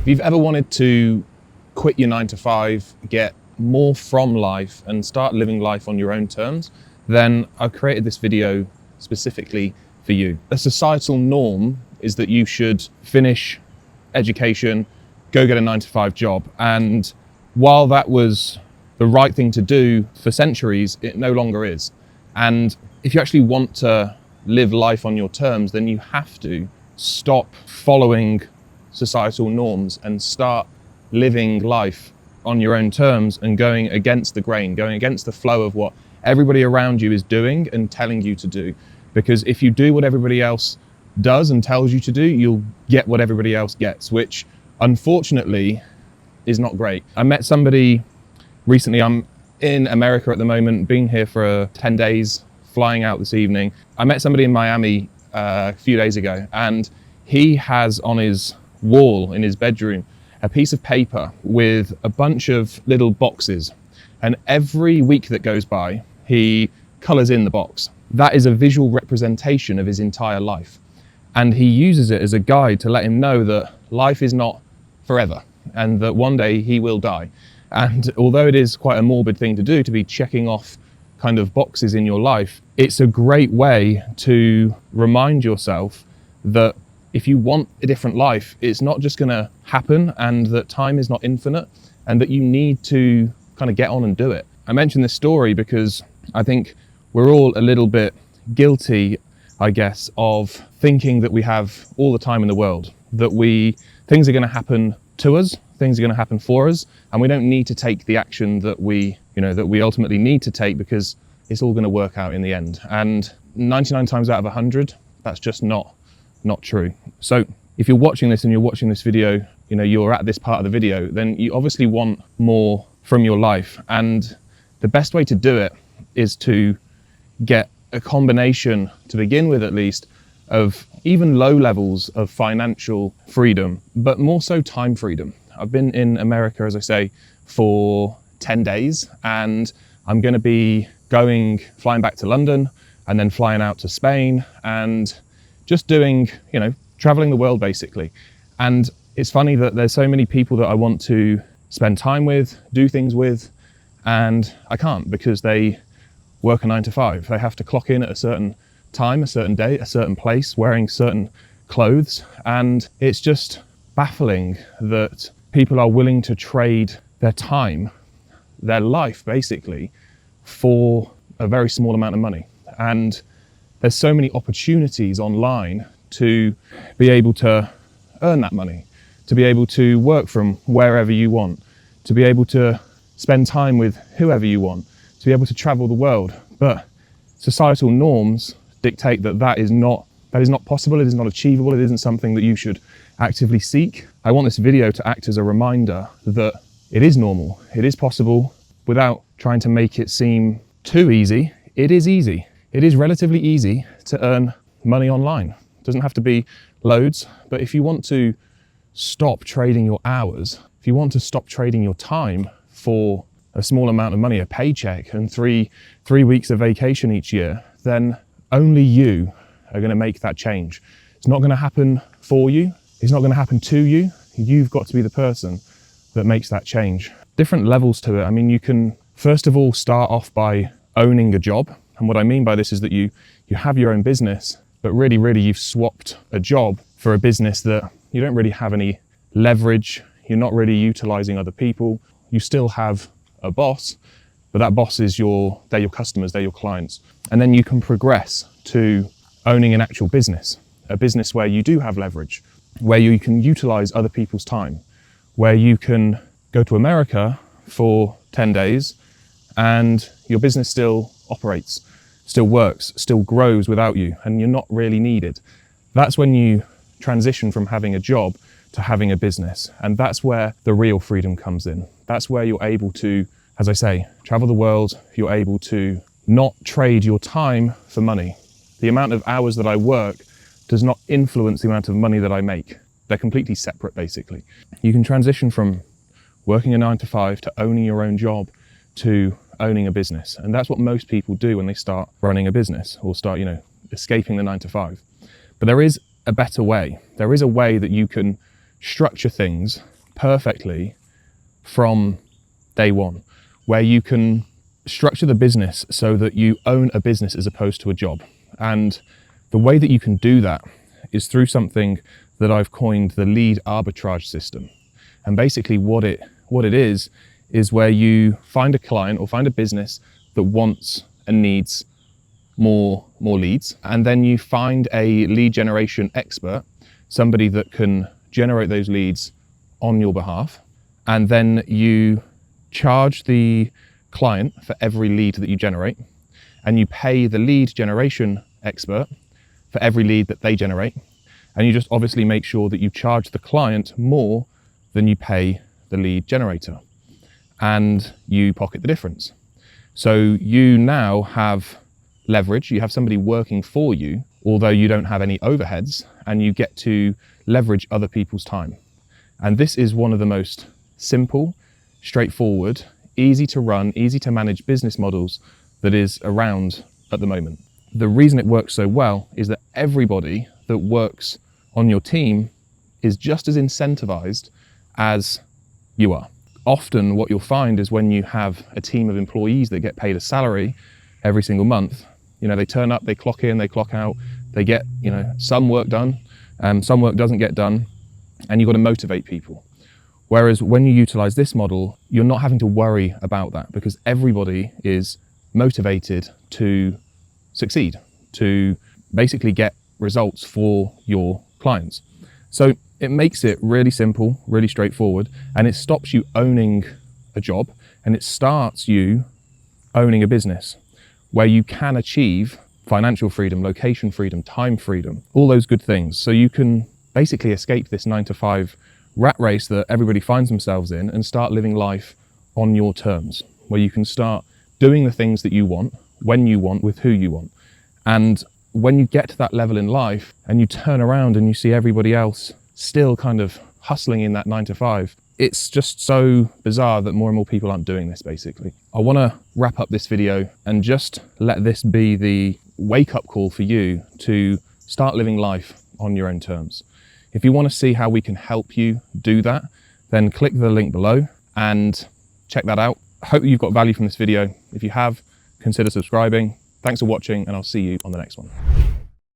If you've ever wanted to quit your 9 to 5, get more from life and start living life on your own terms, then I've created this video specifically for you. A societal norm is that you should finish education, go get a 9 to 5 job. And while that was the right thing to do for centuries, it no longer is. And if you actually want to live life on your terms, then you have to stop following societal norms and start living life on your own terms and going against the grain, going against the flow of what everybody around you is doing and telling you to do. Because if you do what everybody else does and tells you to do, you'll get what everybody else gets, which unfortunately is not great. I met somebody recently. I'm in America at the moment, being here for 10 days, flying out this evening. I met somebody in Miami a few days ago, and he has on his wall in his bedroom a piece of paper with a bunch of little boxes, and every week that goes by he colors in the box. That is a visual representation of his entire life, and he uses it as a guide to let him know that life is not forever and that one day he will die. And although it is quite a morbid thing to do, to be checking off kind of boxes in your life, it's a great way to remind yourself that if you want a different life, it's not just going to happen, and that time is not infinite, and that you need to kind of get on and do it. I mentioned this story because I think we're all a little bit guilty, I guess, of thinking that we have all the time in the world, that things are going to happen to us, things are going to happen for us, and we don't need to take the action that we ultimately need to take, because it's all going to work out in the end. And 99 times out of 100, that's just not true. So if you're watching this and you're watching this video, you're at this part of the video, then you obviously want more from your life. And the best way to do it is to get a combination, to begin with at least, of even low levels of financial freedom, but more so time freedom. I've been in America, as I say, for 10 days, and I'm going to be flying back to London and then flying out to Spain and just doing, traveling the world basically. And it's funny that there's so many people that I want to spend time with, do things with, and I can't, because they work a 9 to 5. They have to clock in at a certain time, a certain day, a certain place, wearing certain clothes. And it's just baffling that people are willing to trade their time, their life basically, for a very small amount of money. And there's so many opportunities online to be able to earn that money, to be able to work from wherever you want, to be able to spend time with whoever you want, to be able to travel the world. But societal norms dictate that is not possible, it is not achievable, it isn't something that you should actively seek. I want this video to act as a reminder that it is normal, it is possible, without trying to make it seem too easy. It is easy. It is relatively easy to earn money online. It doesn't have to be loads, but if you want to stop trading your hours, if you want to stop trading your time for a small amount of money, a paycheck, and three weeks of vacation each year, then only you are going to make that change. It's not going to happen for you. It's not going to happen to you. You've got to be the person that makes that change. Different levels to it. I mean, you can first of all start off by owning a job. And what I mean by this is that you have your own business, but really you've swapped a job for a business that you don't really have any leverage. You're not really utilizing other people. You still have a boss, but that boss is they're your customers, they're your clients. And then you can progress to owning an actual business, a business where you do have leverage, where you can utilize other people's time, where you can go to America for 10 days and your business still operates, still works, still grows without you, and you're not really needed. That's when you transition from having a job to having a business. And that's where the real freedom comes in. That's where you're able to, as I say, travel the world. You're able to not trade your time for money. The amount of hours that I work does not influence the amount of money that I make. They're completely separate, basically. You can transition from working a 9 to 5 to owning your own job to owning a business. And that's what most people do when they start running a business or start, escaping the 9 to 5. But there is a better way. There is a way that you can structure things perfectly from day one, where you can structure the business so that you own a business as opposed to a job. And the way that you can do that is through something that I've coined the lead arbitrage system. And basically what it is where you find a client or find a business that wants and needs more leads, and then you find a lead generation expert, somebody that can generate those leads on your behalf, and then you charge the client for every lead that you generate, and you pay the lead generation expert for every lead that they generate, and you just obviously make sure that you charge the client more than you pay the lead generator, and you pocket the difference. So you now have leverage, you have somebody working for you, although you don't have any overheads, and you get to leverage other people's time. And this is one of the most simple, straightforward, easy to run, easy to manage business models that is around at the moment. The reason it works so well is that everybody that works on your team is just as incentivized as you are. Often what you'll find is when you have a team of employees that get paid a salary every single month, they turn up, they clock in, they clock out, they get, some work done, some work doesn't get done, and you've got to motivate people. Whereas when you utilize this model, you're not having to worry about that because everybody is motivated to succeed, to basically get results for your clients. So it makes it really simple, really straightforward, and it stops you owning a job, and it starts you owning a business where you can achieve financial freedom, location freedom, time freedom, all those good things. So you can basically escape this 9-to-5 rat race that everybody finds themselves in and start living life on your terms, where you can start doing the things that you want, when you want, with who you want. And when you get to that level in life and you turn around and you see everybody else still kind of hustling in that 9-to-5, it's just so bizarre that more and more people aren't doing this, basically. I want to wrap up this video and just let this be the wake-up call for you to start living life on your own terms. If you want to see how we can help you do that, then click the link below and check that out. I hope you've got value from this video. If you have, consider subscribing. Thanks for watching, and I'll see you on the next one.